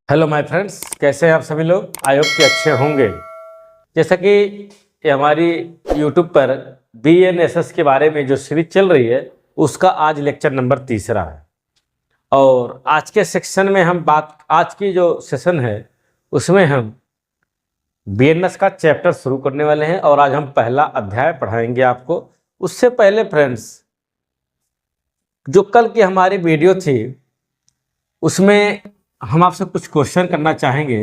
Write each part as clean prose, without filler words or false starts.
Hello my friends, कैसे हैं आप सभी लोग। आई होप कि अच्छे होंगे। जैसा कि ये हमारी यूट्यूब पर BNSS के बारे में जो सीरीज चल रही है उसका आज लेक्चर नंबर 3 है। और आज के सेक्शन में आज की जो सेशन है उसमें हम BNS का चैप्टर शुरू करने वाले हैं और आज हम पहला अध्याय पढ़ाएंगे आपको। उससे पहले फ्रेंड्स, जो कल की हमारी वीडियो थी उसमें हम आपसे कुछ क्वेश्चन करना चाहेंगे।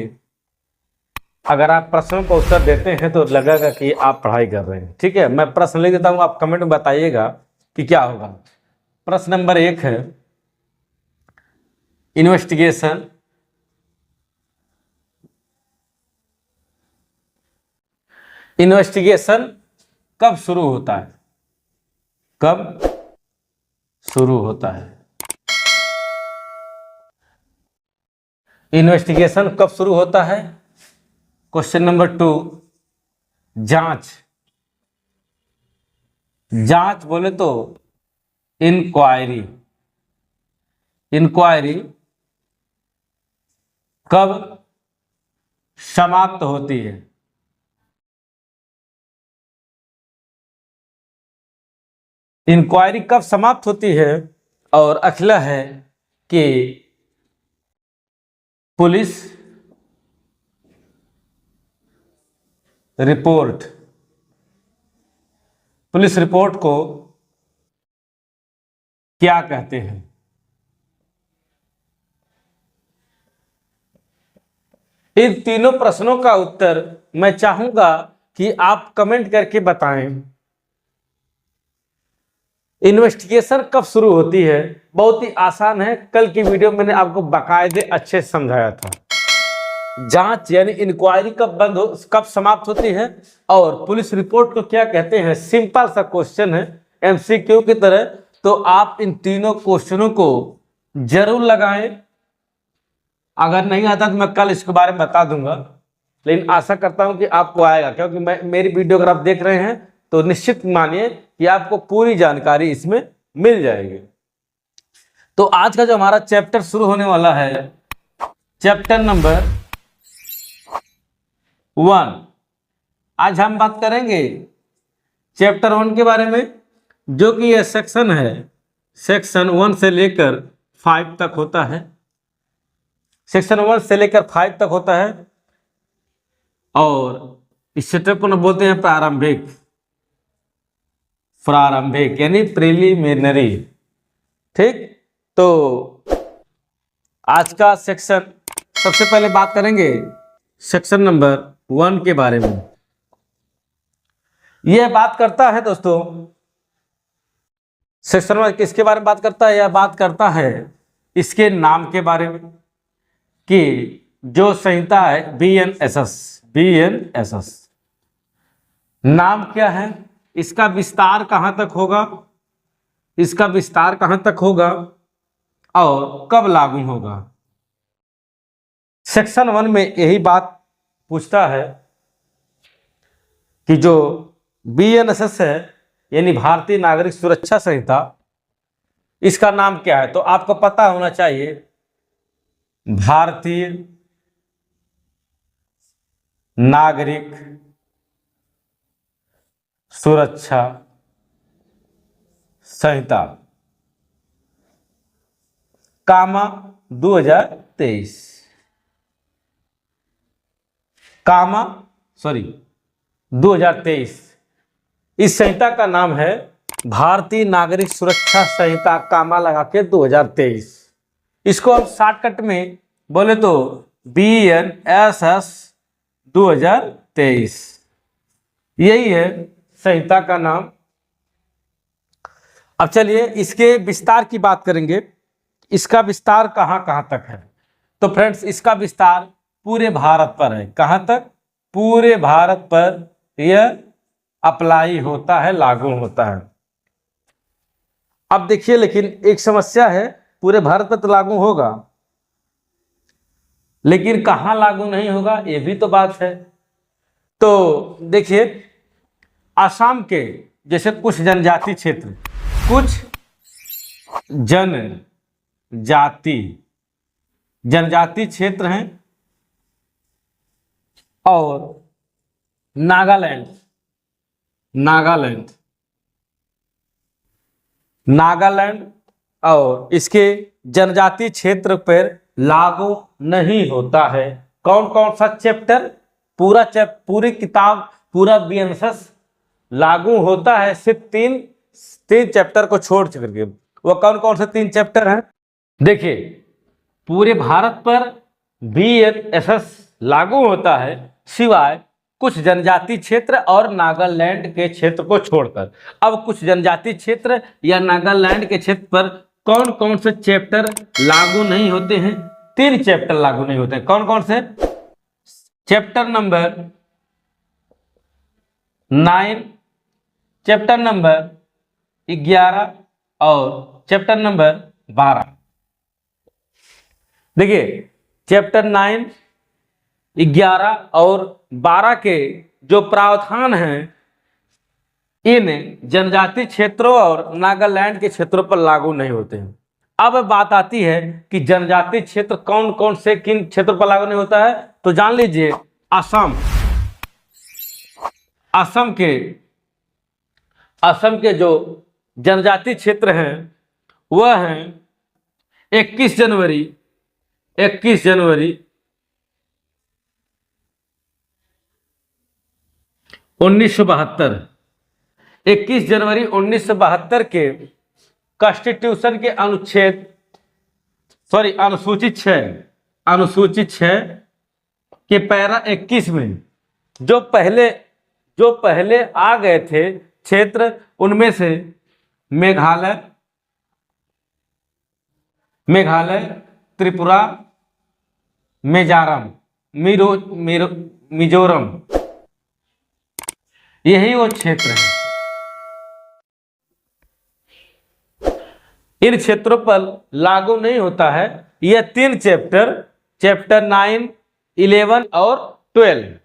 अगर आप प्रश्नों का उत्तर देते हैं तो लगेगा कि आप पढ़ाई कर रहे हैं। ठीक है, मैं प्रश्न लिख देता हूं, आप कमेंट में बताइएगा कि क्या होगा। प्रश्न नंबर 1 है, इन्वेस्टिगेशन कब शुरू होता है? कब शुरू होता है? इन्वेस्टिगेशन कब शुरू होता है? क्वेश्चन नंबर 2, जांच बोले तो इंक्वायरी कब समाप्त होती है? इंक्वायरी कब समाप्त होती है? और अगला है कि पुलिस रिपोर्ट को क्या कहते हैं? इन तीनों प्रश्नों का उत्तर मैं चाहूंगा कि आप कमेंट करके बताएं। इन्वेस्टिगेशन कब शुरू होती है? बहुत ही आसान है, कल की वीडियो में मैंने आपको बाकायदे अच्छे से समझाया था। जांच यानी इंक्वायरी कब समाप्त होती है और पुलिस रिपोर्ट को क्या कहते हैं। सिंपल सा क्वेश्चन है, MCQ की तरह। तो आप इन तीनों क्वेश्चनों को जरूर लगाएं। अगर नहीं आता तो मैं कल इसके बारे में बता दूंगा, लेकिन आशा करता हूं कि आपको आएगा, क्योंकि मेरी वीडियो अगर आप देख रहे हैं तो निश्चित मानिए कि आपको पूरी जानकारी इसमें मिल जाएगी। तो आज का जो हमारा चैप्टर शुरू होने वाला है, चैप्टर नंबर 1। आज हम बात करेंगे चैप्टर 1 के बारे में, जो कि यह सेक्शन है, सेक्शन 1 से लेकर 5 तक होता है। सेक्शन 1 से लेकर 5 तक होता है और इस चैप्टर को बोलते हैं प्रारंभिक यानी प्रिलिमिनरी। ठीक, तो आज का सेक्शन सबसे पहले बात करेंगे सेक्शन नंबर 1 के बारे में। यह बात करता है दोस्तों, सेक्शन 1 किसके बारे में बात करता है? यह बात करता है इसके नाम के बारे में, कि जो संहिता है BNSS नाम क्या है, इसका विस्तार कहां तक होगा, और कब लागू होगा। सेक्शन 1 में यही बात पूछता है कि जो BNSS है यानी भारतीय नागरिक सुरक्षा संहिता, इसका नाम क्या है? तो आपको पता होना चाहिए, भारतीय नागरिक सुरक्षा संहिता 2023 2023। इस संहिता का नाम है भारतीय नागरिक सुरक्षा संहिता, कामा लगा के 2023। इसको हम शॉर्टकट में बोले तो BNSS 2023, यही है संहिता का नाम। अब चलिए इसके विस्तार की बात करेंगे। इसका विस्तार कहां तक है? तो फ्रेंड्स, इसका विस्तार पूरे भारत पर है। कहां तक? पूरे भारत पर यह अप्लाई होता है, लागू होता है। अब देखिए, लेकिन एक समस्या है, पूरे भारत पर तो लागू होगा, लेकिन कहां लागू नहीं होगा, यह भी तो बात है। तो देखिए, असम के जैसे कुछ जनजाति क्षेत्र, कुछ जनजाति जनजातीय क्षेत्र हैं और नागालैंड नागालैंड नागालैंड और इसके जनजातीय क्षेत्र पर लागू नहीं होता है। कौन कौन सा चैप्टर? पूरी किताब, पूरा बीएनएसएस लागू होता है सिर्फ तीन चैप्टर को छोड़ करके। वो कौन कौन से 3 चैप्टर हैं? देखिए, पूरे भारत पर बीएनएसएस लागू होता है सिवाय कुछ जनजातीय क्षेत्र और नागालैंड के क्षेत्र को छोड़कर। अब कुछ जनजातीय क्षेत्र या नागालैंड के क्षेत्र पर कौन कौन से चैप्टर लागू नहीं होते हैं? 3 चैप्टर लागू नहीं होते हैं। कौन कौन से? चैप्टर नंबर 9, चैप्टर नंबर 11 और चैप्टर नंबर 12। देखिए, चैप्टर 9, 11 और 12 के जो प्रावधान हैं इन जनजातीय क्षेत्रों और नागालैंड के क्षेत्रों पर लागू नहीं होते हैं। अब बात आती है कि जनजातीय क्षेत्र कौन कौन से किन क्षेत्रों पर लागू नहीं होता है। तो जान लीजिए, असम के जो जनजातीय क्षेत्र हैं वह हैं 21 जनवरी 1972 21 जनवरी 1972 के कॉन्स्टिट्यूशन के अनुसूचित 6 के पैरा 21 में जो पहले आ गए थे क्षेत्र, उनमें से मेघालय, त्रिपुरा, मिजोरम, यही वो क्षेत्र है। इन क्षेत्रों पर लागू नहीं होता है यह 3 चैप्टर 9, 11 और 12।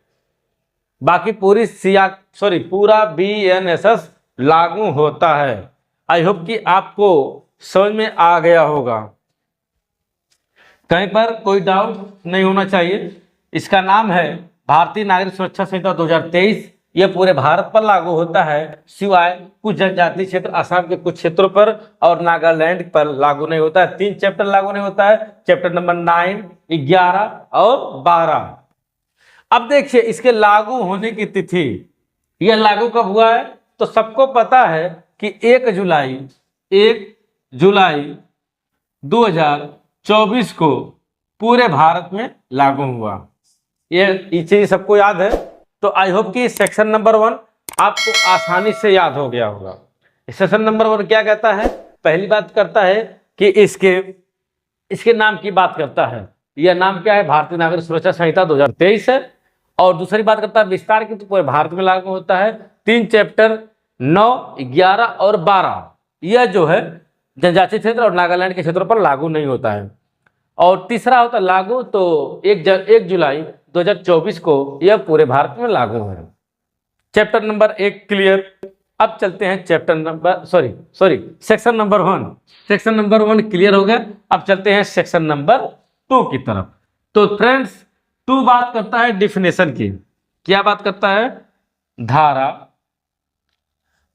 बाकी पूरा बीएनएसएस लागू होता है। आई होप कि आपको समझ में आ गया होगा, कहीं पर कोई डाउट नहीं होना चाहिए। इसका नाम है भारतीय नागरिक सुरक्षा संहिता 2023। यह पूरे भारत पर लागू होता है सिवाय कुछ जनजातीय क्षेत्र, असम के कुछ क्षेत्रों पर और नागालैंड पर लागू नहीं होता है। 3 चैप्टर लागू नहीं होता है, चैप्टर नंबर 9, 11 और 12। अब देखिए, इसके लागू होने की तिथि, यह लागू कब हुआ है? तो सबको पता है कि 1 जुलाई 2024 को पूरे भारत में लागू हुआ। ये चीज सबको याद है। तो आई होप कि सेक्शन नंबर 1 आपको आसानी से याद हो गया होगा। सेक्शन नंबर 1 क्या कहता है? पहली बात करता है कि इसके नाम की बात करता है। यह नाम क्या है? भारतीय नागरिक सुरक्षा संहिता 2023 है। और दूसरी बात करता है विस्तार की, तो पूरे भारत में लागू होता है। 3 चैप्टर 9, 11 और 12 यह जो है जनजातीय क्षेत्र और नागालैंड के क्षेत्रों पर लागू नहीं होता है। और तीसरा होता है लागू, तो 1 जुलाई 2024 को यह पूरे भारत में लागू है। Chapter number 1 clear. अब चलते हैं section number 1। Section number 1 clear हो गया। अब चलते हैं सेक्शन नंबर 2 की तरफ। तो फ्रेंड्स, 2 बात करता है डिफिनेशन की। क्या बात करता है? धारा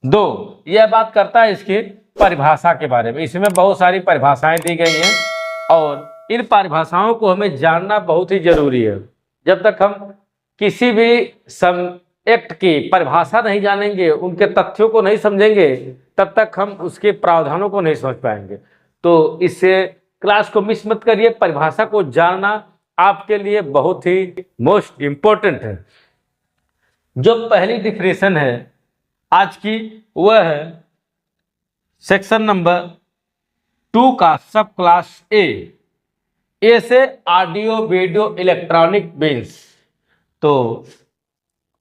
2 यह बात करता है इसकी परिभाषा के बारे में। इसमें बहुत सारी परिभाषाएं दी गई हैं और इन परिभाषाओं को हमें जानना बहुत ही जरूरी है। जब तक हम किसी भी एक्ट की परिभाषा नहीं जानेंगे, उनके तथ्यों को नहीं समझेंगे, तब तक हम उसके प्रावधानों को नहीं समझ पाएंगे। तो इससे क्लास को मिस मत करिए। परिभाषा को जानना आपके लिए बहुत ही मोस्ट इंपॉर्टेंट है। जो पहली डिफिनेशन है आज की, वह है सेक्शन नंबर 2 का सब क्लास ए से ऑडियो वीडियो इलेक्ट्रॉनिक मीन्स। तो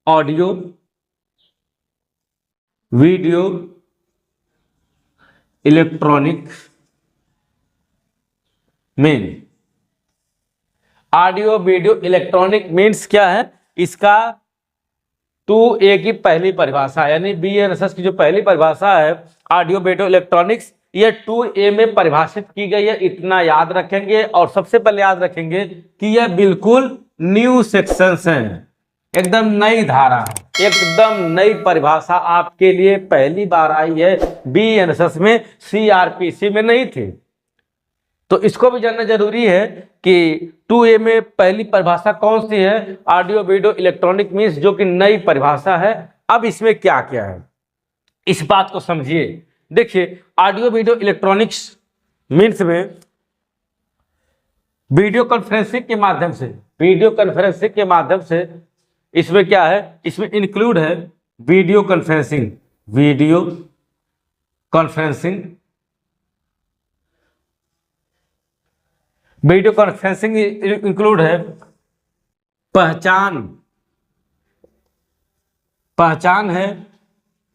audio video electronic mean. Audio video electronic means क्या है? इसका 2A की पहली परिभाषा, यानी बीएनएसएस की जो पहली परिभाषा है ऑडियो वीडियो इलेक्ट्रॉनिक्स, ये 2A में परिभाषित की गई है, इतना याद रखेंगे। और सबसे पहले याद रखेंगे कि यह बिल्कुल न्यू सेक्शंस हैं, एकदम नई धारा है, एकदम नई परिभाषा आपके लिए पहली बार आई है। बीएनएसएस में, सीआरपीसी में नहीं थी। तो इसको भी जानना जरूरी है कि 2A में पहली परिभाषा कौन सी है, ऑडियो वीडियो इलेक्ट्रॉनिक मीन्स, जो कि नई परिभाषा है। अब इसमें क्या क्या है इस बात को समझिए। देखिए, ऑडियो वीडियो इलेक्ट्रॉनिक्स मीन्स में वीडियो कॉन्फ्रेंसिंग के माध्यम से, इसमें क्या है, इसमें इंक्लूड है video conferencing, video conferencing include है पहचान है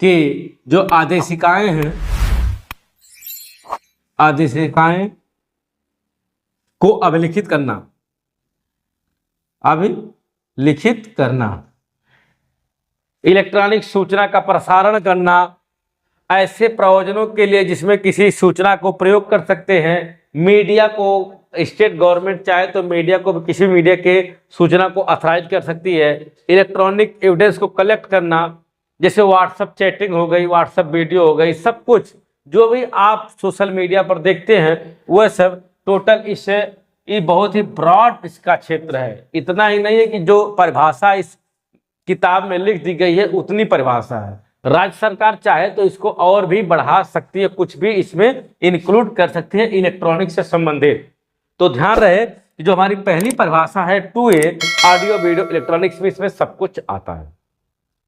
कि जो आदेशिकाएं हैं, आदेशिकाएं को अभिलिखित करना, इलेक्ट्रॉनिक सूचना का प्रसारण करना ऐसे प्रयोजनों के लिए जिसमें किसी सूचना को प्रयोग कर सकते हैं। मीडिया को, स्टेट गवर्नमेंट चाहे तो मीडिया को, किसी मीडिया के सूचना को अथॉराइज कर सकती है। इलेक्ट्रॉनिक एविडेंस को कलेक्ट करना, जैसे व्हाट्सएप चैटिंग हो गई, व्हाट्सएप वीडियो हो गई, सब कुछ जो भी आप सोशल मीडिया पर देखते हैं वह सब टोटल इससे, ये बहुत ही ब्रॉड इसका क्षेत्र है। इतना ही नहीं है कि जो परिभाषा इस किताब में लिख दी गई है उतनी परिभाषा है, राज्य सरकार चाहे तो इसको और भी बढ़ा सकती है, कुछ भी इसमें इंक्लूड कर सकती है इलेक्ट्रॉनिक से संबंधित। तो ध्यान रहे कि जो हमारी पहली परिभाषा है 2A ऑडियो वीडियो इलेक्ट्रॉनिक्स में, इसमें सब कुछ आता है,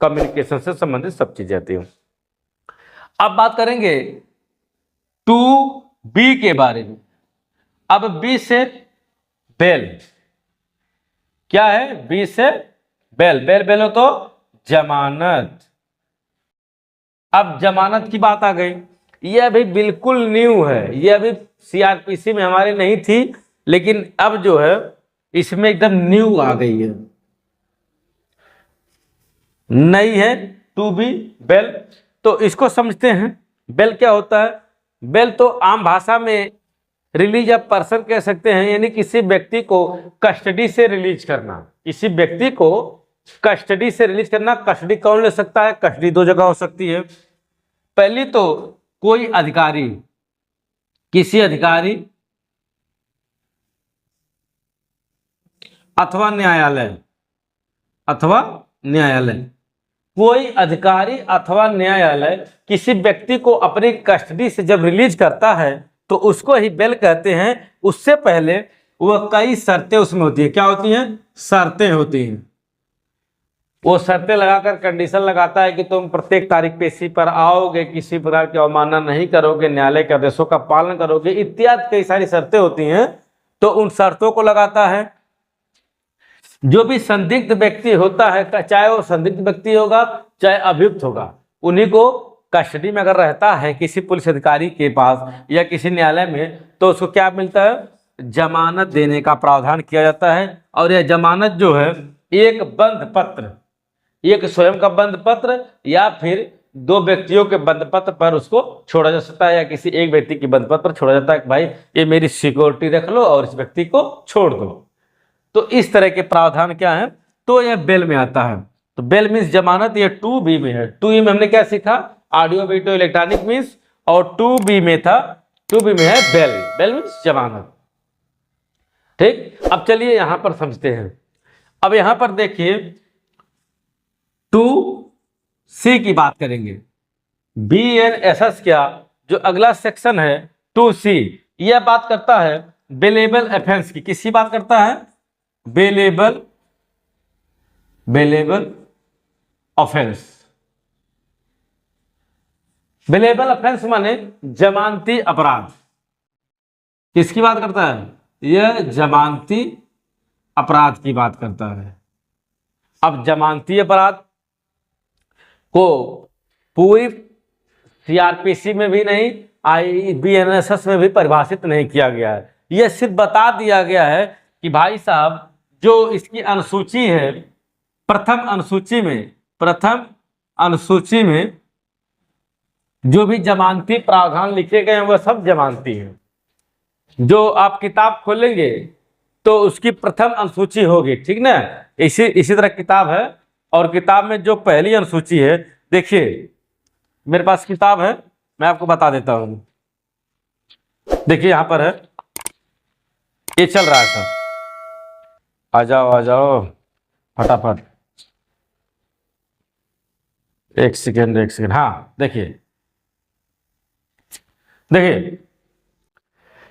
कम्युनिकेशन से संबंधित सब चीजें आती हैं। अब बात करेंगे 2B के बारे में। अब B से बेल, क्या है, B से बेल हो तो जमानत। अब जमानत की बात आ गई, यह भी बिल्कुल न्यू है, यह भी सीआरपीसी में हमारे नहीं थी, लेकिन अब जो है इसमें एकदम न्यू आ गई है, नई है 2B बेल। तो इसको समझते हैं। बेल क्या होता है? बेल तो आम भाषा में रिलीज ऑफ पर्सन कह सकते हैं, यानी किसी व्यक्ति को कस्टडी से रिलीज करना, किसी व्यक्ति को कस्टडी से रिलीज करना। कस्टडी कौन ले सकता है? कस्टडी दो जगह हो सकती है। पहली तो कोई अधिकारी, किसी अधिकारी अथवा न्यायालय, कोई अधिकारी अथवा न्यायालय किसी व्यक्ति को अपनी कस्टडी से जब रिलीज करता है तो उसको ही बेल कहते हैं। उससे पहले वह कई शर्तें उसमें होती है। क्या होती हैं? शर्तें होती हैं। वो शर्तें लगाकर कंडीशन लगाता है कि तुम प्रत्येक तारीख पेशी पर आओगे, किसी प्रकार की अवमानना नहीं करोगे, न्यायालय के आदेशों का पालन करोगे, इत्यादि कई सारी शर्तें होती हैं। तो उन शर्तों को लगाता है। जो भी संदिग्ध व्यक्ति होता है, चाहे वो संदिग्ध व्यक्ति होगा चाहे अभियुक्त होगा, उन्हीं को कस्टडी में अगर रहता है किसी पुलिस अधिकारी के पास या किसी न्यायालय में, तो उसको क्या मिलता है? जमानत देने का प्रावधान किया जाता है। और यह जमानत जो है एक बंध पत्र, एक स्वयं का बंध पत्र या फिर दो व्यक्तियों के बंध पत्र पर उसको छोड़ा जा सकता है, या किसी एक व्यक्ति की बंध पत्र पर छोड़ा जाता है कि भाई ये मेरी सिक्योरिटी रख लो और इस व्यक्ति को छोड़ दो। तो इस तरह के प्रावधान क्या है? तो यह बेल में आता है। तो बेल मीन्स जमानत, ये 2B में है। 2E में हमने क्या सीखा? ऑडियो वीडियो इलेक्ट्रॉनिक मीन्स, और 2B में था, 2B में है बेल मीन्स जमानत। ठीक, अब चलिए यहां पर समझते हैं। अब यहां पर देखिए 2C की बात करेंगे। BNSS क्या, जो अगला सेक्शन है 2C, यह बात करता है बेलेबल ऑफेंस की। किसकी बात करता है? Bailable offence. बेलेबल ऑफेंस माने जमानती अपराध। किसकी बात करता है? यह जमानती अपराध की बात करता है। अब जमानती अपराध को पूरी सीआरपीसी में भी नहीं, BNSS में भी परिभाषित नहीं किया गया है। यह सिर्फ बता दिया गया है कि भाई साहब जो इसकी अनुसूची है, प्रथम अनुसूची में जो भी जमानती प्रावधान लिखे गए हैं वह सब जमानती हैं। जो आप किताब खोलेंगे तो उसकी प्रथम अनुसूची होगी, ठीक ना। इसी तरह किताब है, और किताब में जो पहली अनुसूची है, देखिए मेरे पास किताब है, मैं आपको बता देता हूं। देखिए यहां पर है, ये चल रहा है सर, आ जाओ फटाफट, एक सेकेंड, हाँ देखिए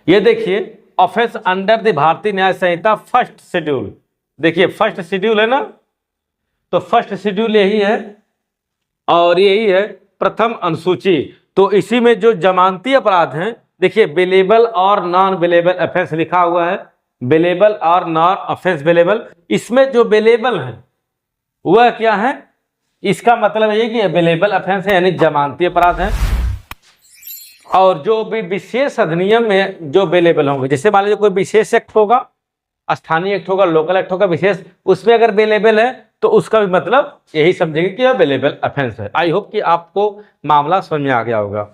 ये देखिए ऑफेंस अंडर द भारतीय न्याय संहिता फर्स्ट शेड्यूल। देखिए फर्स्ट शेड्यूल है ना, तो फर्स्ट शेड्यूल यही है और यही है प्रथम अनुसूची। तो इसी में जो जमानती अपराध हैं, देखिए बेलेबल और नॉन बेलेबल ऑफेंस लिखा हुआ है, बेलेबल और नॉन ऑफेंस बेलेबल। इसमें जो बेलेबल है वह क्या है, इसका मतलब ये कि बेलेबल ऑफेंस है यानी जमानती अपराध है। और जो भी विशेष अधिनियम में जो बेलेबल होंगे, जैसे मान लीजिए कोई विशेष एक्ट होगा, स्थानीय एक्ट होगा, लोकल एक्ट होगा, विशेष, उसमें अगर बेलेबल है तो उसका भी मतलब यही समझेंगे कि यह बेलेबल ऑफेंस है। आई होप कि आपको मामला समझ में आ गया होगा।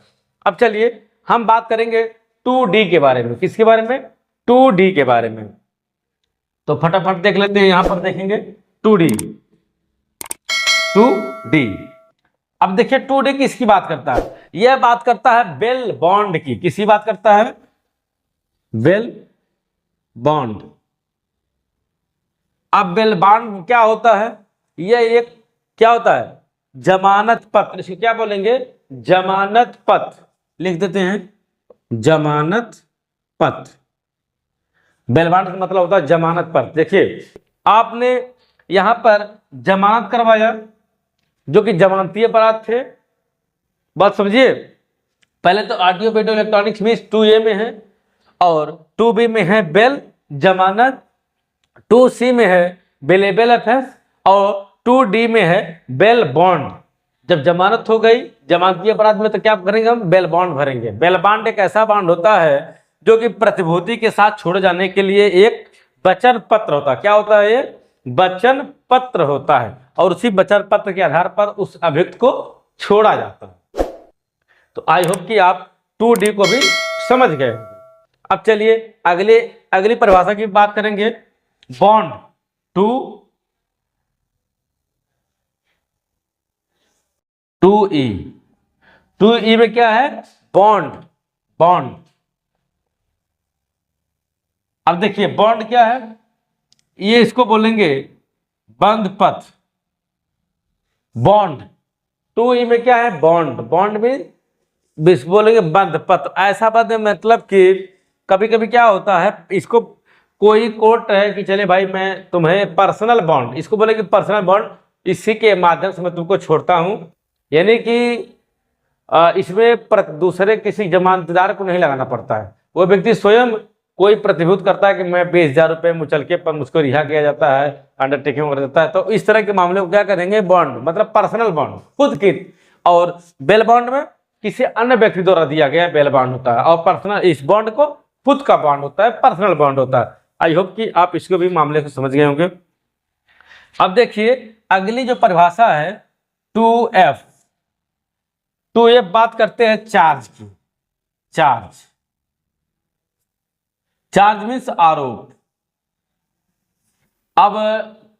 अब चलिए हम बात करेंगे 2D के बारे में। किसके बारे में? 2D के बारे में। तो फटाफट देख लेते हैं, यहां पर देखेंगे 2D। अब देखिए 2D किसकी बात करता है? यह बात करता है बेल बॉन्ड की। किसकी बात करता है? Bail bond. अब बेल बॉन्ड क्या होता है? यह एक क्या होता है? जमानत पत्र। इसको क्या बोलेंगे? जमानत पत्र। लिख देते हैं जमानत पत्र। बेल बॉन्ड का मतलब होता है जमानत पत्र। देखिए आपने यहां पर जमानत करवाया, जो कि जमानती अपराध थे। बात समझिए, पहले तो ऑडियो वीडियो इलेक्ट्रॉनिक्स में 2A में है, और 2B में है बेल जमानत, 2C में है बेलेबल ऑफेंस, और 2D में है बेल बॉन्ड। जब जमानत हो गई जमानती अपराध में तो क्या करेंगे हम? बेल बॉन्ड भरेंगे। बेल बॉन्ड एक ऐसा बॉन्ड होता है जो कि प्रतिभूति के साथ छोड़े जाने के लिए एक वचन पत्र होता है। क्या होता है? ये वचन पत्र होता है, और उसी वचन पत्र के आधार पर उस अभियुक्त को छोड़ा जाता है। तो आई होप कि आप 2D को भी समझ गए होंगे। अब चलिए अगली परिभाषा की बात करेंगे, बॉन्ड। 2E। 2E में क्या है? बॉन्ड। अब देखिए बॉन्ड क्या है, ये इसको बोलेंगे बंध पत्र। बॉन्ड 2E में क्या है? बॉन्ड में बोलेंगे बंध पत्र। ऐसा बंध मतलब कि कभी कभी क्या होता है, इसको कोई कोर्ट है कि चले भाई मैं तुम्हें पर्सनल बॉन्ड, इसको बोलेंगे पर्सनल बॉन्ड, इसी के माध्यम से मैं तुमको छोड़ता हूं। यानी कि इसमें दूसरे किसी जमानतदार को नहीं लगाना पड़ता है। वो व्यक्ति स्वयं कोई प्रतिभूत करता है कि मैं 20,000 रुपये मुचलके पर मुझको रिहा किया जाता है, अंडरटेकिंग कर देता है। तो इस तरह के मामले को क्या करेंगे? बॉन्ड मतलब पर्सनल बॉन्ड, खुद की। और बेल बॉन्ड में किसी अन्य व्यक्ति द्वारा दिया गया बेल बॉन्ड होता है, और पर्सनल इस बॉन्ड को खुद का बॉन्ड होता है, पर्सनल बॉन्ड होता है। आई होप कि आप इसको भी मामले को समझ गए होंगे। अब देखिए अगली जो परिभाषा है 2F। 2F बात करते हैं चार्ज की। चार्ज मीन्स आरोप। अब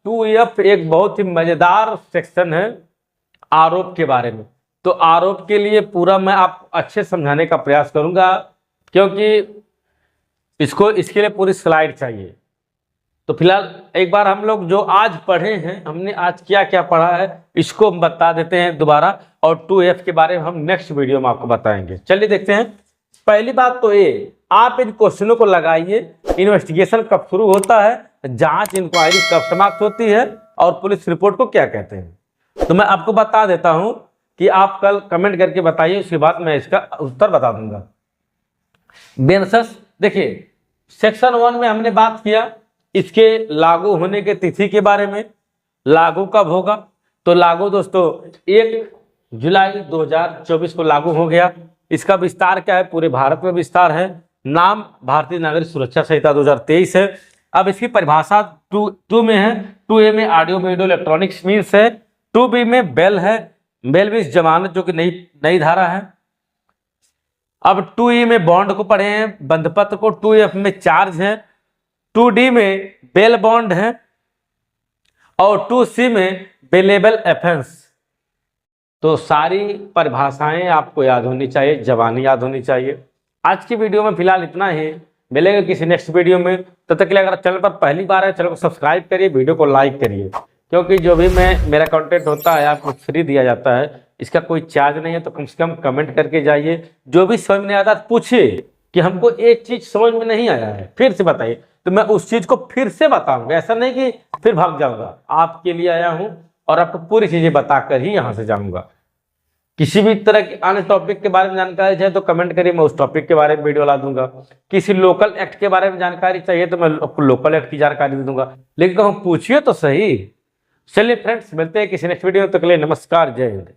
2F एक बहुत ही मजेदार सेक्शन है आरोप के बारे में। तो आरोप के लिए पूरा मैं आप अच्छे समझाने का प्रयास करूंगा, क्योंकि इसके लिए पूरी स्लाइड चाहिए। तो फिलहाल एक बार हम लोग जो आज पढ़े हैं, हमने आज क्या क्या पढ़ा है, इसको हम बता देते हैं दोबारा, और 2F के बारे में हम नेक्स्ट वीडियो में आपको बताएंगे। चलिए देखते हैं। पहली बात तो ये, आप इन क्वेश्चनों को लगाइए। इन्वेस्टिगेशन कब शुरू होता है, जांच इंक्वायरी कब समाप्त होती है, और पुलिस रिपोर्ट को क्या कहते हैं। तो मैं आपको बता देता हूं कि आप कल कमेंट करके बताइए, उसके बाद मैं इसका उत्तर बता दूंगा। बेनसस देखिए सेक्शन 1 में हमने बात किया इसके लागू होने के तिथि के बारे में। लागू कब होगा? तो लागू दोस्तों 1 जुलाई 2024 को लागू हो गया। इसका विस्तार क्या है? पूरे भारत में विस्तार है। नाम भारतीय नागरिक सुरक्षा संहिता 2023 है। अब इसकी परिभाषा 2 में है। 2A में ऑडियो वीडियो इलेक्ट्रॉनिक्स मीन्स है। 2B में बेल है। बेल मीन्स जमानत, जो कि नई धारा है। अब 2E में बॉन्ड को पढ़े हैं, बंधपत्र को, 2F में चार्ज है, 2D में बेल बॉन्ड है और 2C में बेलेबल एफेंस। तो सारी परिभाषाएं आपको याद होनी चाहिए, जबानी याद होनी चाहिए। आज की वीडियो में फिलहाल इतना ही, मिलेंगे किसी नेक्स्ट वीडियो में। तब तक के लिए अगर चैनल पर पहली बार है, चैनल को सब्सक्राइब करिए, वीडियो को लाइक करिए, क्योंकि जो भी मेरा कंटेंट होता है आपको फ्री दिया जाता है, इसका कोई चार्ज नहीं है। तो कम से कम कमेंट करके जाइए, जो भी समझ में नहीं आता पूछिए कि हमको एक चीज समझ में नहीं आया है, फिर से बताइए, तो मैं उस चीज को फिर से बताऊंगा। ऐसा नहीं कि फिर भाग जाऊंगा, आपके लिए आया हूं और आपको पूरी चीजें बताकर ही यहां से जाऊंगा। किसी भी तरह के अन्य टॉपिक के बारे में जानकारी चाहिए तो कमेंट करिए, मैं उस टॉपिक के बारे में वीडियो ला दूंगा। किसी लोकल एक्ट के बारे में जानकारी चाहिए तो मैं आपको लोकल एक्ट की जानकारी दे दूंगा, लेकिन कहूँ पूछिए तो सही। चलिए फ्रेंड्स, मिलते हैं किसी नेक्स्ट वीडियो में, तब तक के लिए नमस्कार, जय हिंद।